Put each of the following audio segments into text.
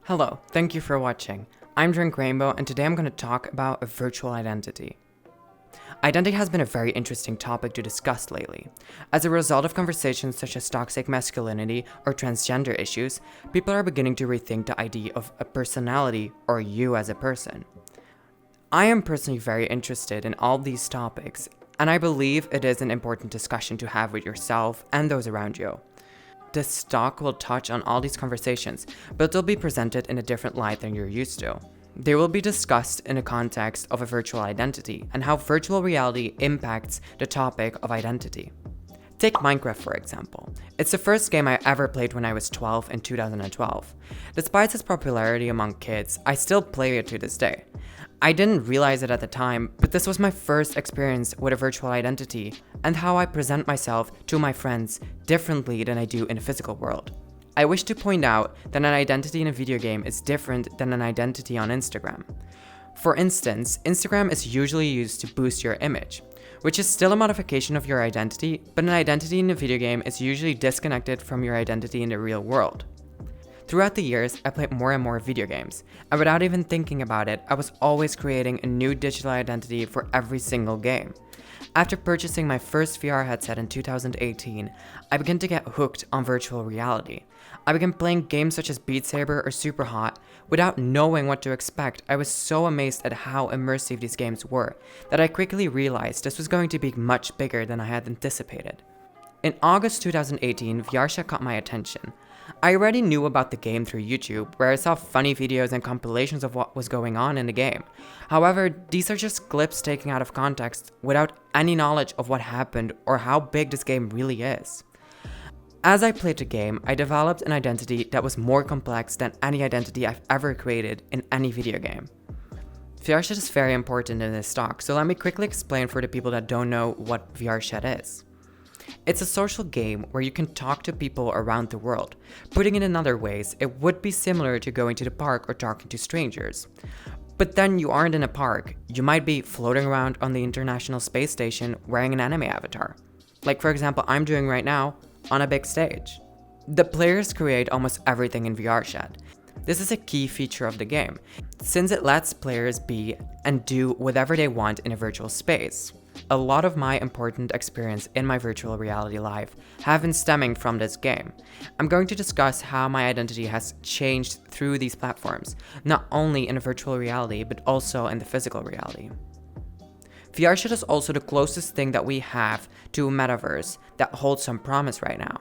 Hello, thank you for watching. I'm Drink Rainbow, and today I'm going to talk about a virtual identity. Identity has been a very interesting topic to discuss lately. As a result of conversations such as toxic masculinity or transgender issues, people are beginning to rethink the idea of a personality or you as a person. I am personally very interested in all these topics, and I believe it is an important discussion to have with yourself and those around you. This talk will touch on all these conversations, but they'll be presented in a different light than you're used to. They will be discussed in the context of a virtual identity and how virtual reality impacts the topic of identity. Take Minecraft for example. It's the first game I ever played when I was 12 in 2012. Despite its popularity among kids, I still play it to this day. I didn't realize it at the time, but this was my first experience with a virtual identity and how I present myself to my friends differently than I do in the physical world. I wish to point out that an identity in a video game is different than an identity on Instagram. For instance, Instagram is usually used to boost your image, which is still a modification of your identity, but an identity in a video game is usually disconnected from your identity in the real world. Throughout the years, I played more and more video games, and without even thinking about it, I was always creating a new digital identity for every single game. After purchasing my first VR headset in 2018, I began to get hooked on virtual reality. I began playing games such as Beat Saber or Superhot. Without knowing what to expect, I was so amazed at how immersive these games were, that I quickly realized this was going to be much bigger than I had anticipated. In August 2018, VRChat caught my attention. I already knew about the game through YouTube, where I saw funny videos and compilations of what was going on in the game. However, these are just clips taken out of context without any knowledge of what happened or how big this game really is. As I played the game, I developed an identity that was more complex than any identity I've ever created in any video game. VRChat is very important in this talk, so let me quickly explain for the people that don't know what VRChat is. It's a social game where you can talk to people around the world. Putting it in other ways, it would be similar to going to the park or talking to strangers. But then you aren't in a park. You might be floating around on the International Space Station wearing an anime avatar. Like for example, I'm doing right now on a big stage. The players create almost everything in VRChat. This is a key feature of the game, since it lets players be and do whatever they want in a virtual space. A lot of my important experience in my virtual reality life have been stemming from this game. I'm going to discuss how my identity has changed through these platforms, not only in a virtual reality, but also in the physical reality. VRChat is also the closest thing that we have to a metaverse that holds some promise right now.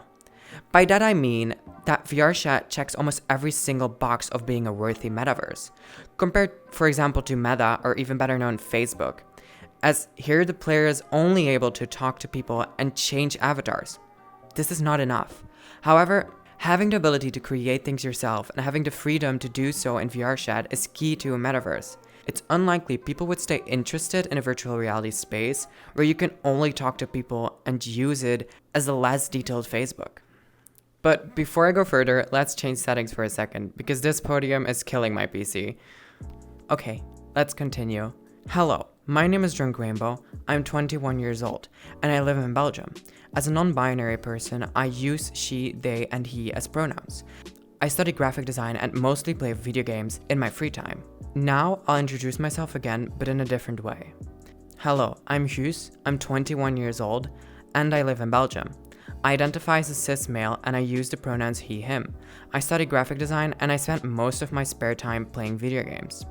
By that I mean that VRChat checks almost every single box of being a worthy metaverse, compared for example to Meta or even better known Facebook. As here the player is only able to talk to people and change avatars. This is not enough. However, having the ability to create things yourself and having the freedom to do so in VRChat is key to a metaverse. It's unlikely people would stay interested in a virtual reality space where you can only talk to people and use it as a less detailed Facebook. But before I go further, let's change settings for a second because this podium is killing my PC. Okay, let's continue. Hello. My name is Drunk Rainbow, I'm 21 years old, and I live in Belgium. As a non-binary person, I use she, they, and he as pronouns. I study graphic design and mostly play video games in my free time. Now, I'll introduce myself again, but in a different way. Hello, I'm Guus, I'm 21 years old, and I live in Belgium. I identify as a cis male and I use the pronouns he, him. I study graphic design and I spend most of my spare time playing video games.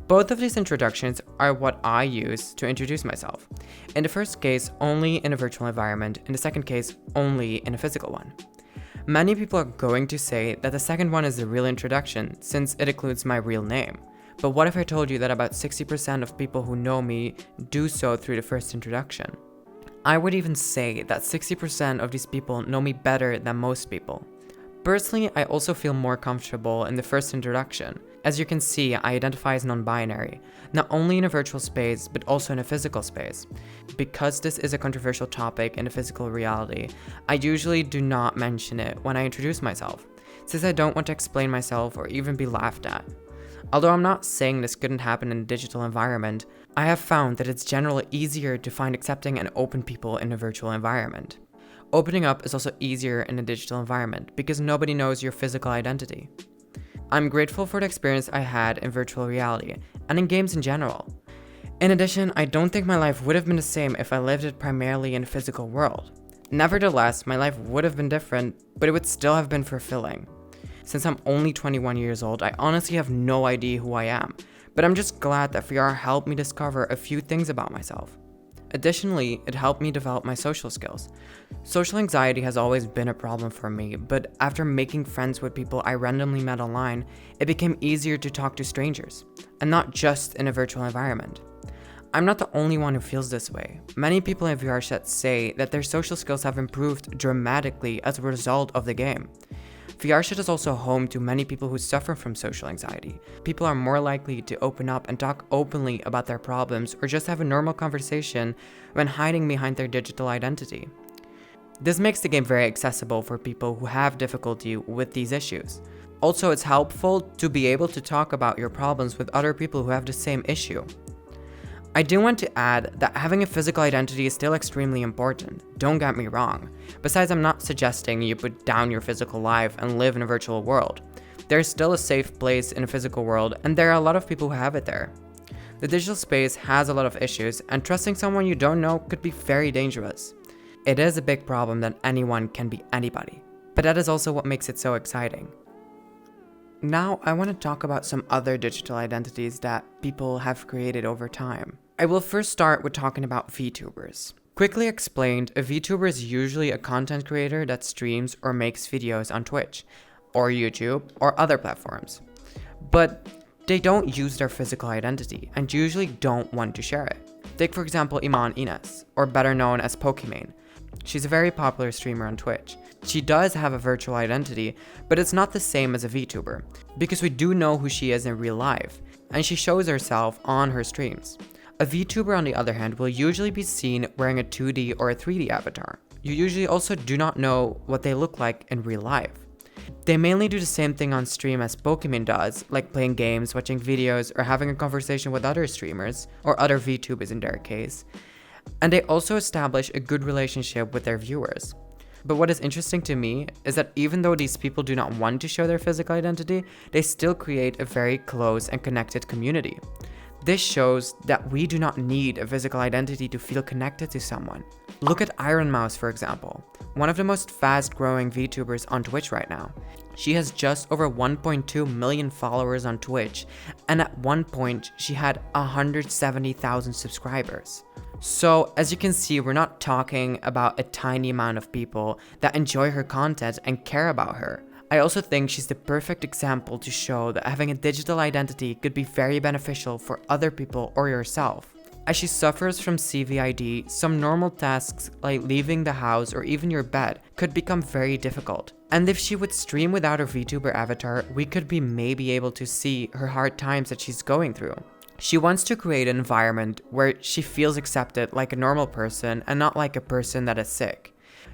Both of these introductions are what I use to introduce myself. In the first case, only in a virtual environment, in the second case, only in a physical one. Many people are going to say that the second one is the real introduction, since it includes my real name. But what if I told you that about 60% of people who know me do so through the first introduction? I would even say that 60% of these people know me better than most people. Personally, I also feel more comfortable in the first introduction. As you can see, I identify as non-binary, not only in a virtual space, but also in a physical space. Because this is a controversial topic in a physical reality, I usually do not mention it when I introduce myself, since I don't want to explain myself or even be laughed at. Although I'm not saying this couldn't happen in a digital environment, I have found that it's generally easier to find accepting and open people in a virtual environment. Opening up is also easier in a digital environment because nobody knows your physical identity. I'm grateful for the experience I had in virtual reality and in games in general. In addition, I don't think my life would have been the same if I lived it primarily in the physical world. Nevertheless, my life would have been different, but it would still have been fulfilling. Since I'm only 21 years old, I honestly have no idea who I am, but I'm just glad that VR helped me discover a few things about myself. Additionally, it helped me develop my social skills. Social anxiety has always been a problem for me, but after making friends with people I randomly met online, it became easier to talk to strangers, and not just in a virtual environment. I'm not the only one who feels this way. Many people in VR sets say that their social skills have improved dramatically as a result of the game. VRChat is also home to many people who suffer from social anxiety. People are more likely to open up and talk openly about their problems or just have a normal conversation when hiding behind their digital identity. This makes the game very accessible for people who have difficulty with these issues. Also, it's helpful to be able to talk about your problems with other people who have the same issue. I do want to add that having a physical identity is still extremely important, don't get me wrong. Besides, I'm not suggesting you put down your physical life and live in a virtual world. There is still a safe place in a physical world, and there are a lot of people who have it there. The digital space has a lot of issues, and trusting someone you don't know could be very dangerous. It is a big problem that anyone can be anybody, but that is also what makes it so exciting. Now, I want to talk about some other digital identities that people have created over time. I will first start with talking about VTubers. Quickly explained, a VTuber is usually a content creator that streams or makes videos on Twitch, or YouTube, or other platforms. But they don't use their physical identity, and usually don't want to share it. Take for example Iman Ines, or better known as Pokimane. She's a very popular streamer on Twitch. She does have a virtual identity, but it's not the same as a VTuber, because we do know who she is in real life, and she shows herself on her streams. A VTuber, on the other hand, will usually be seen wearing a 2D or a 3D avatar. You usually also do not know what they look like in real life. They mainly do the same thing on stream as Pokimane does, like playing games, watching videos, or having a conversation with other streamers, or other VTubers in their case. And they also establish a good relationship with their viewers. But what is interesting to me is that even though these people do not want to show their physical identity, they still create a very close and connected community. This shows that we do not need a physical identity to feel connected to someone. Look at Iron Mouse, for example, one of the most fast-growing VTubers on Twitch right now. She has just over 1.2 million followers on Twitch, and at one point, she had 170,000 subscribers. So, as you can see, we're not talking about a tiny amount of people that enjoy her content and care about her. I also think she's the perfect example to show that having a digital identity could be very beneficial for other people or yourself. As she suffers from CVID, some normal tasks like leaving the house or even your bed could become very difficult. And if she would stream without her VTuber avatar, we could be maybe able to see her hard times that she's going through. She wants to create an environment where she feels accepted like a normal person and not like a person that is sick.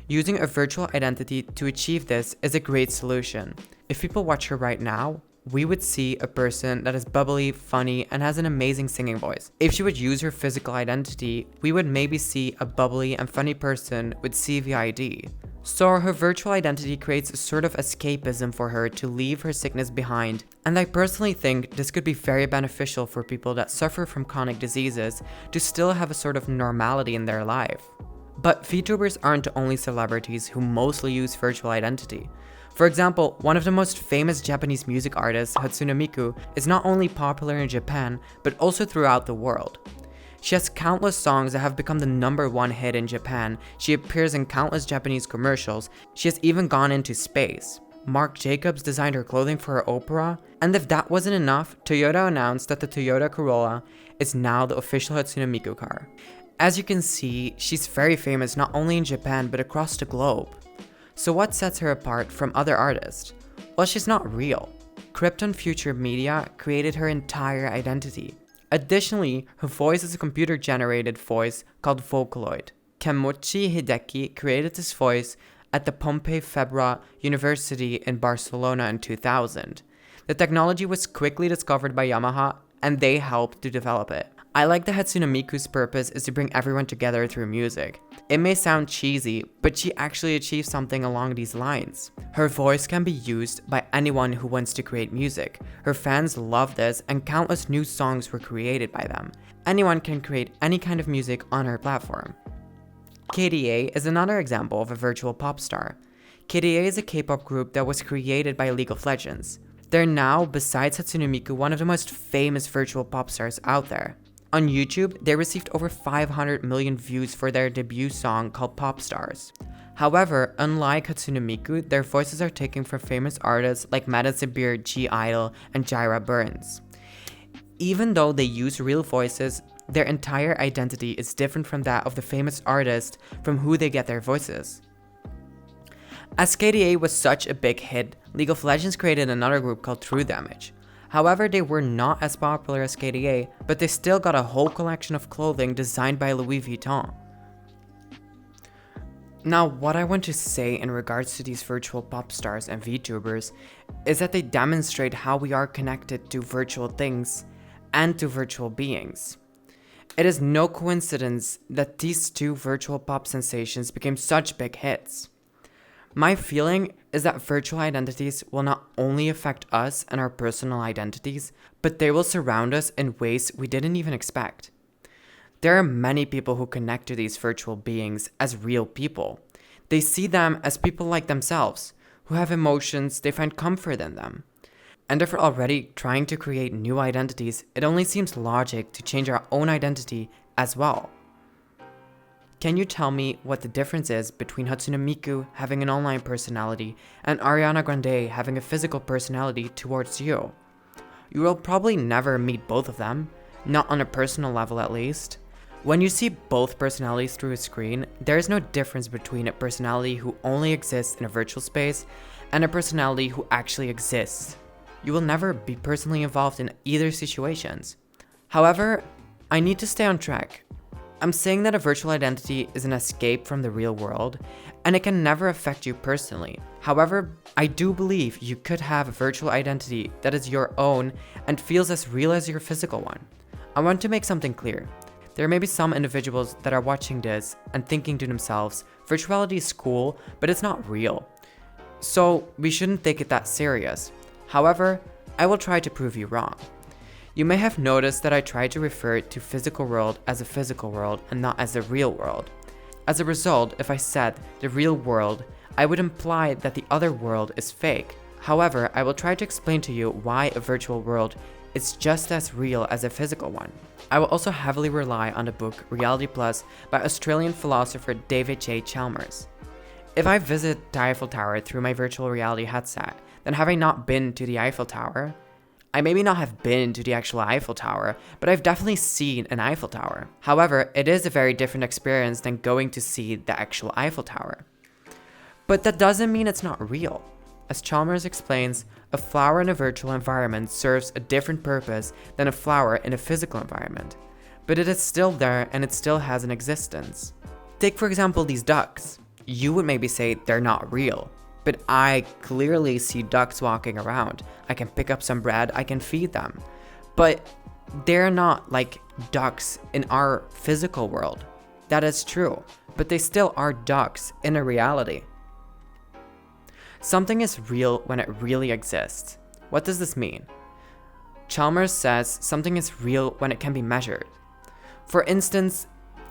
Using a virtual identity to achieve this is a great solution. If people watch her right now, we would see a person that is bubbly, funny, and has an amazing singing voice. If she would use her physical identity, we would maybe see a bubbly and funny person with CVID. So her virtual identity creates a sort of escapism for her to leave her sickness behind, and I personally think this could be very beneficial for people that suffer from chronic diseases to still have a sort of normality in their life. But VTubers aren't the only celebrities who mostly use virtual identity. For example, one of the most famous Japanese music artists, Hatsune Miku, is not only popular in Japan, but also throughout the world. She has countless songs that have become the #1 hit in Japan. She appears in countless Japanese commercials. She has even gone into space. Marc Jacobs designed her clothing for her opera. And if that wasn't enough, Toyota announced that the Toyota Corolla is now the official Hatsune Miku car. As you can see, she's very famous not only in Japan but across the globe. So what sets her apart from other artists? Well, she's not real. Krypton Future Media created her entire identity. Additionally, her voice is a computer-generated voice called Vocaloid. Kenmochi Hideki created this voice at the Pompeu Fabra University in Barcelona in 2000. The technology was quickly discovered by Yamaha, and they helped to develop it. I like that Hatsune Miku's purpose is to bring everyone together through music. It may sound cheesy, but she actually achieved something along these lines. Her voice can be used by anyone who wants to create music. Her fans love this, and countless new songs were created by them. Anyone can create any kind of music on her platform. KDA is another example of a virtual pop star. KDA is a K-pop group that was created by League of Legends. They're now, besides Hatsune Miku, one of the most famous virtual pop stars out there. On YouTube, they received over 500 million views for their debut song called Pop Stars. However, unlike Hatsune Miku, their voices are taken from famous artists like Madison Beer, G-Idol, and Jaira Burns. Even though they use real voices, their entire identity is different from that of the famous artist from who they get their voices. As KDA was such a big hit, League of Legends created another group called True Damage. However, they were not as popular as KDA, but they still got a whole collection of clothing designed by Louis Vuitton. Now, what I want to say in regards to these virtual pop stars and VTubers is that they demonstrate how we are connected to virtual things and to virtual beings. It is no coincidence that these two virtual pop sensations became such big hits. My feeling is that virtual identities will not only affect us and our personal identities, but they will surround us in ways we didn't even expect. There are many people who connect to these virtual beings as real people. They see them as people like themselves, who have emotions, they find comfort in them. And if we're already trying to create new identities, it only seems logic to change our own identity as well. Can you tell me what the difference is between Hatsune Miku having an online personality and Ariana Grande having a physical personality towards you? You will probably never meet both of them, not on a personal level at least. When you see both personalities through a screen, there is no difference between a personality who only exists in a virtual space and a personality who actually exists. You will never be personally involved in either situations. However, I need to stay on track. I'm saying that a virtual identity is an escape from the real world, and it can never affect you personally. However, I do believe you could have a virtual identity that is your own and feels as real as your physical one. I want to make something clear. There may be some individuals that are watching this and thinking to themselves, virtuality is cool, but it's not real. So we shouldn't take it that serious. However, I will try to prove you wrong. You may have noticed that I tried to refer to physical world as a physical world and not as the real world. As a result, if I said the real world, I would imply that the other world is fake. However, I will try to explain to you why a virtual world is just as real as a physical one. I will also heavily rely on the book Reality Plus by Australian philosopher David J. Chalmers. If I visit the Eiffel Tower through my virtual reality headset, then have I not been to the Eiffel Tower? I maybe not have been to the actual Eiffel Tower, but I've definitely seen an Eiffel Tower. However, it is a very different experience than going to see the actual Eiffel Tower. But that doesn't mean it's not real. As Chalmers explains, a flower in a virtual environment serves a different purpose than a flower in a physical environment. But it is still there and it still has an existence. Take for example these ducks. You would maybe say they're not real. But I clearly see ducks walking around. I can pick up some bread, I can feed them. But they're not like ducks in our physical world. That is true, but they still are ducks in a reality. Something is real when it really exists. What does this mean? Chalmers says something is real when it can be measured. For instance,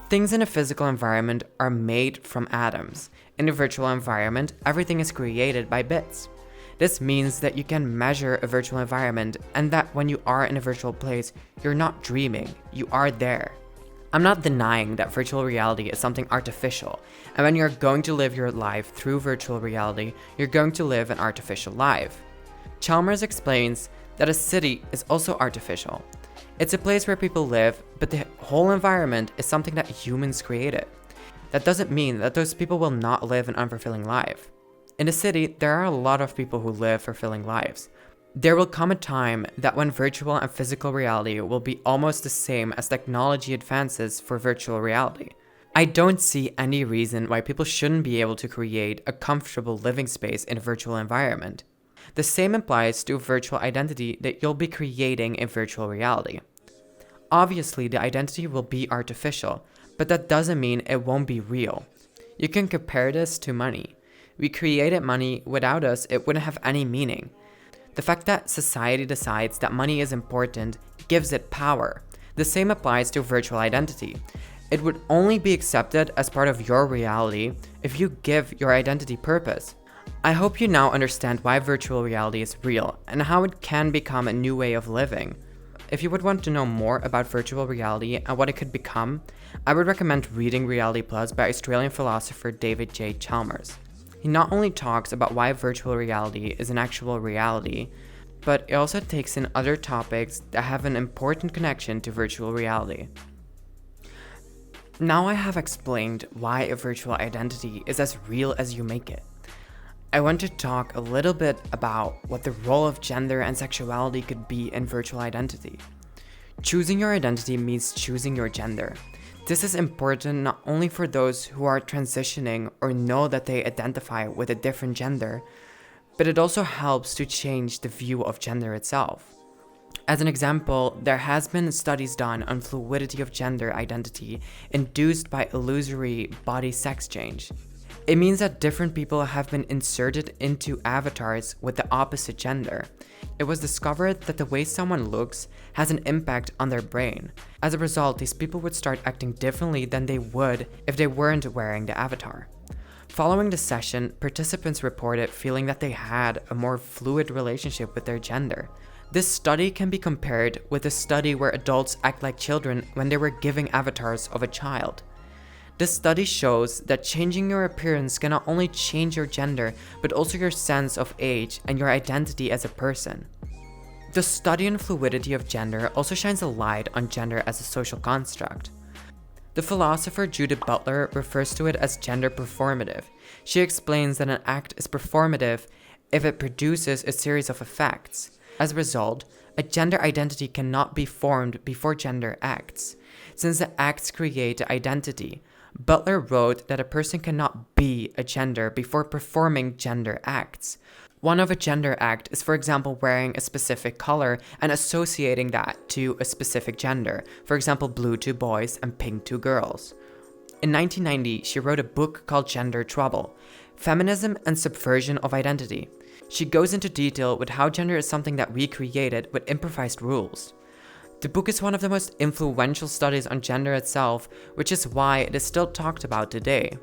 things in a physical environment are made from atoms. In a virtual environment, everything is created by bits. This means that you can measure a virtual environment and that when you are in a virtual place, you're not dreaming, you are there. I'm not denying that virtual reality is something artificial, and when you're going to live your life through virtual reality, you're going to live an artificial life. Chalmers explains that a city is also artificial. It's a place where people live, but the whole environment is something that humans created. That doesn't mean that those people will not live an unfulfilling life. In a city, there are a lot of people who live fulfilling lives. There will come a time that when virtual and physical reality will be almost the same as technology advances for virtual reality. I don't see any reason why people shouldn't be able to create a comfortable living space in a virtual environment. The same applies to a virtual identity that you'll be creating in virtual reality. Obviously, the identity will be artificial, but that doesn't mean it won't be real. You can compare this to money. We created money. Without us, it wouldn't have any meaning. The fact that society decides that money is important gives it power. The same applies to virtual identity. It would only be accepted as part of your reality if you give your identity purpose. I hope you now understand why virtual reality is real and how it can become a new way of living. If you would want to know more about virtual reality and what it could become, I would recommend reading Reality Plus by Australian philosopher David J. Chalmers. He not only talks about why virtual reality is an actual reality, but it also takes in other topics that have an important connection to virtual reality. Now I have explained why a virtual identity is as real as you make it. I want to talk a little bit about what the role of gender and sexuality could be in virtual identity. Choosing your identity means choosing your gender. This is important not only for those who are transitioning or know that they identify with a different gender, but it also helps to change the view of gender itself. As an example, there has been studies done on fluidity of gender identity induced by illusory body sex change. It means that different people have been inserted into avatars with the opposite gender. It was discovered that the way someone looks has an impact on their brain. As a result, these people would start acting differently than they would if they weren't wearing the avatar. Following the session, participants reported feeling that they had a more fluid relationship with their gender. This study can be compared with a study where adults act like children when they were giving avatars of a child. This study shows that changing your appearance can not only change your gender, but also your sense of age and your identity as a person. The study on fluidity of gender also shines a light on gender as a social construct. The philosopher Judith Butler refers to it as gender performative. She explains that an act is performative if it produces a series of effects. As a result, a gender identity cannot be formed before gender acts. Since the acts create identity, Butler wrote that a person cannot be a gender before performing gender acts. One of a gender act is, for example, wearing a specific color and associating that to a specific gender, for example, blue to boys and pink to girls. In 1990, she wrote a book called Gender Trouble: Feminism and Subversion of Identity. She goes into detail with how gender is something that we created with improvised rules. The book is one of the most influential studies on gender itself, which is why it is still talked about today.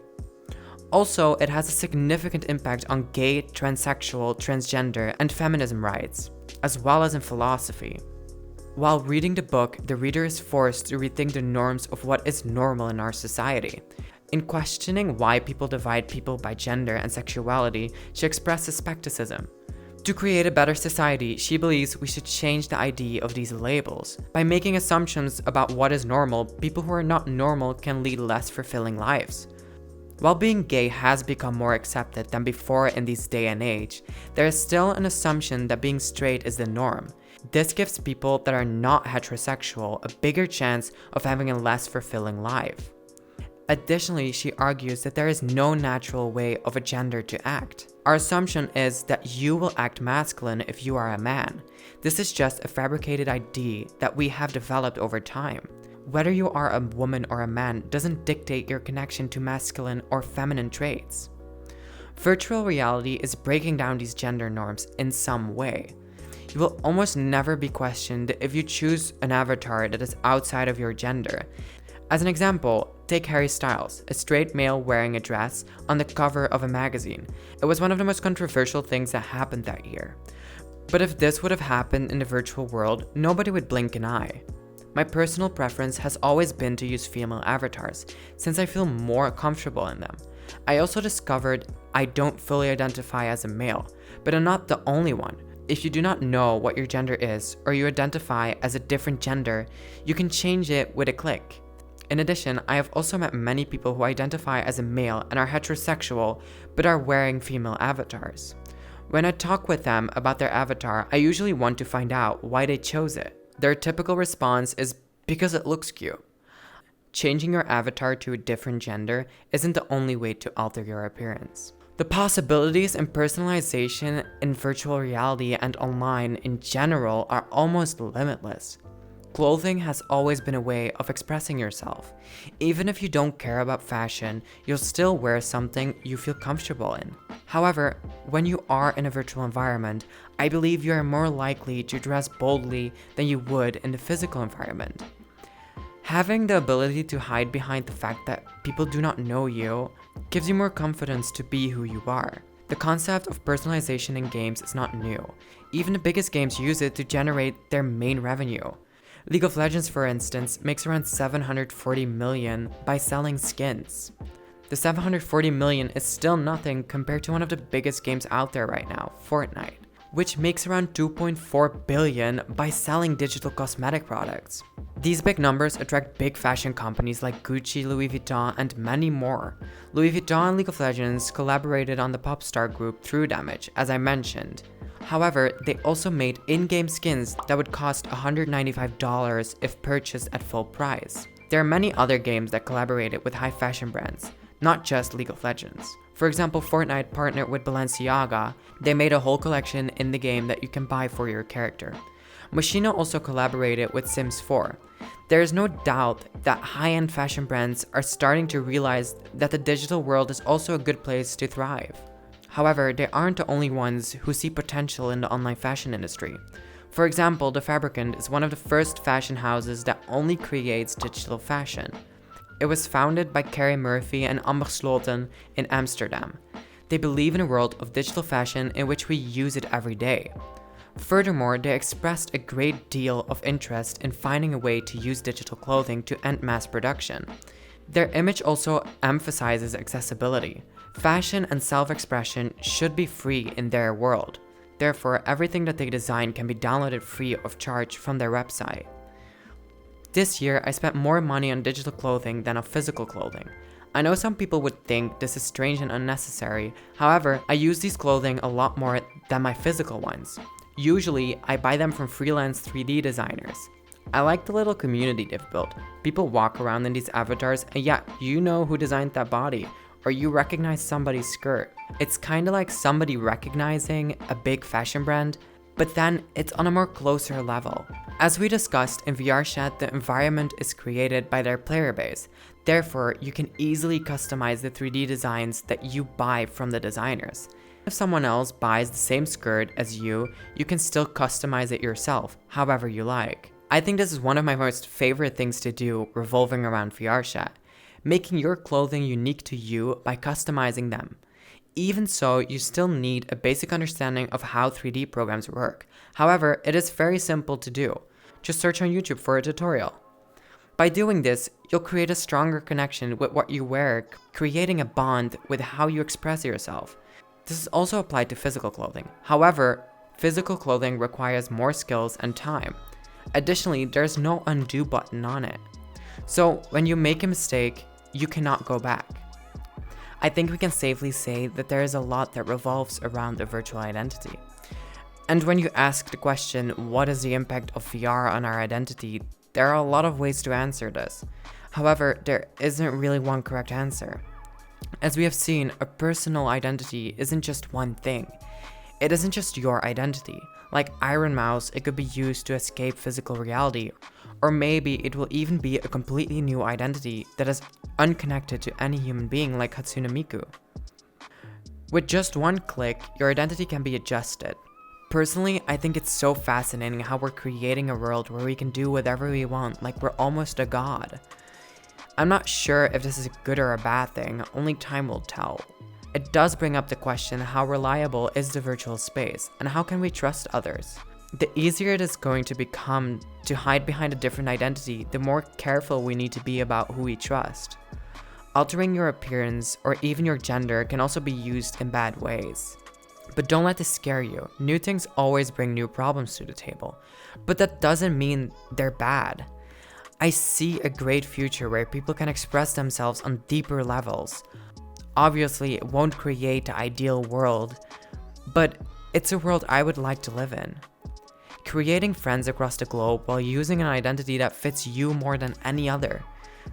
Also, it has a significant impact on gay, transsexual, transgender, and feminism rights, as well as in philosophy. While reading the book, the reader is forced to rethink the norms of what is normal in our society. In questioning why people divide people by gender and sexuality, she expresses skepticism. To create a better society, she believes we should change the idea of these labels. By making assumptions about what is normal, people who are not normal can lead less fulfilling lives. While being gay has become more accepted than before in this day and age, there is still an assumption that being straight is the norm. This gives people that are not heterosexual a bigger chance of having a less fulfilling life. Additionally, she argues that there is no natural way of a gender to act. Our assumption is that you will act masculine if you are a man. This is just a fabricated idea that we have developed over time. Whether you are a woman or a man doesn't dictate your connection to masculine or feminine traits. Virtual reality is breaking down these gender norms in some way. You will almost never be questioned if you choose an avatar that is outside of your gender. As an example, take Harry Styles, a straight male wearing a dress on the cover of a magazine. It was one of the most controversial things that happened that year. But if this would have happened in the virtual world, nobody would blink an eye. My personal preference has always been to use female avatars, since I feel more comfortable in them. I also discovered I don't fully identify as a male, but I'm not the only one. If you do not know what your gender is, or you identify as a different gender, you can change it with a click. In addition, I have also met many people who identify as a male and are heterosexual, but are wearing female avatars. When I talk with them about their avatar, I usually want to find out why they chose it. Their typical response is because it looks cute. Changing your avatar to a different gender isn't the only way to alter your appearance. The possibilities and personalization in virtual reality and online in general are almost limitless. Clothing has always been a way of expressing yourself. Even if you don't care about fashion, you'll still wear something you feel comfortable in. However, when you are in a virtual environment, I believe you are more likely to dress boldly than you would in the physical environment. Having the ability to hide behind the fact that people do not know you gives you more confidence to be who you are. The concept of personalization in games is not new. Even the biggest games use it to generate their main revenue. League of Legends, for instance, makes around $740 million by selling skins. The $740 million is still nothing compared to one of the biggest games out there right now, Fortnite, which makes around $2.4 billion by selling digital cosmetic products. These big numbers attract big fashion companies like Gucci, Louis Vuitton, and many more. Louis Vuitton and League of Legends collaborated on the Popstar group True Damage, as I mentioned. However, they also made in-game skins that would cost $195 if purchased at full price. There are many other games that collaborated with high fashion brands, not just League of Legends. For example, Fortnite partnered with Balenciaga. They made a whole collection in the game that you can buy for your character. Moschino also collaborated with Sims 4. There is no doubt that high-end fashion brands are starting to realize that the digital world is also a good place to thrive. However, they aren't the only ones who see potential in the online fashion industry. For example, The Fabricant is one of the first fashion houses that only creates digital fashion. It was founded by Carrie Murphy and Amber Sloten in Amsterdam. They believe in a world of digital fashion in which we use it every day. Furthermore, they expressed a great deal of interest in finding a way to use digital clothing to end mass production. Their image also emphasizes accessibility. Fashion and self-expression should be free in their world. Therefore, everything that they design can be downloaded free of charge from their website. This year, I spent more money on digital clothing than on physical clothing. I know some people would think this is strange and unnecessary. However, I use these clothing a lot more than my physical ones. Usually, I buy them from freelance 3D designers. I like the little community they've built. People walk around in these avatars and yeah, you know who designed that body, or you recognize somebody's skirt. It's kinda like somebody recognizing a big fashion brand, but then it's on a more closer level. As we discussed in VRChat, the environment is created by their player base. Therefore, you can easily customize the 3D designs that you buy from the designers. If someone else buys the same skirt as you can still customize it yourself, however you like. I think this is one of my most favorite things to do revolving around VRChat, making your clothing unique to you by customizing them. Even so, you still need a basic understanding of how 3D programs work. However, it is very simple to do. Just search on YouTube for a tutorial. By doing this, you'll create a stronger connection with what you wear, creating a bond with how you express yourself. This is also applied to physical clothing. However, physical clothing requires more skills and time. Additionally, there's no undo button on it. So when you make a mistake, you cannot go back. I think we can safely say that there is a lot that revolves around a virtual identity. And when you ask the question, what is the impact of VR on our identity, there are a lot of ways to answer this. However, there isn't really one correct answer. As we have seen, a personal identity isn't just one thing. It isn't just your identity. Like Iron Mouse, it could be used to escape physical reality, or maybe it will even be a completely new identity that is unconnected to any human being like Hatsune Miku. With just one click, your identity can be adjusted. Personally, I think it's so fascinating how we're creating a world where we can do whatever we want, like we're almost a god. I'm not sure if this is a good or a bad thing, only time will tell. It does bring up the question, how reliable is the virtual space, and how can we trust others? The easier it is going to become to hide behind a different identity, the more careful we need to be about who we trust. Altering your appearance or even your gender can also be used in bad ways. But don't let this scare you. New things always bring new problems to the table. But that doesn't mean they're bad. I see a great future where people can express themselves on deeper levels. Obviously, it won't create the ideal world, but it's a world I would like to live in. Creating friends across the globe while using an identity that fits you more than any other.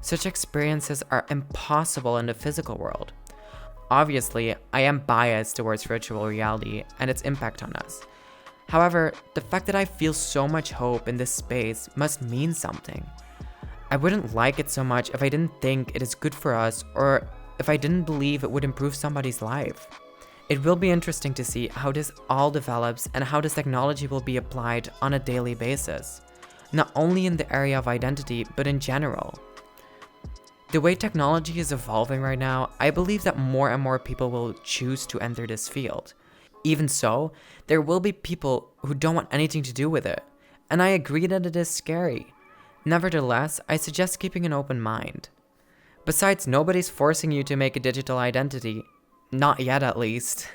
Such experiences are impossible in the physical world. Obviously, I am biased towards virtual reality and its impact on us. However, the fact that I feel so much hope in this space must mean something. I wouldn't like it so much if I didn't think it is good for us or if I didn't believe it would improve somebody's life. It will be interesting to see how this all develops and how this technology will be applied on a daily basis, not only in the area of identity, but in general. The way technology is evolving right now, I believe that more and more people will choose to enter this field. Even so, there will be people who don't want anything to do with it, and I agree that it is scary. Nevertheless, I suggest keeping an open mind. Besides, nobody's forcing you to make a digital identity. Not yet, at least.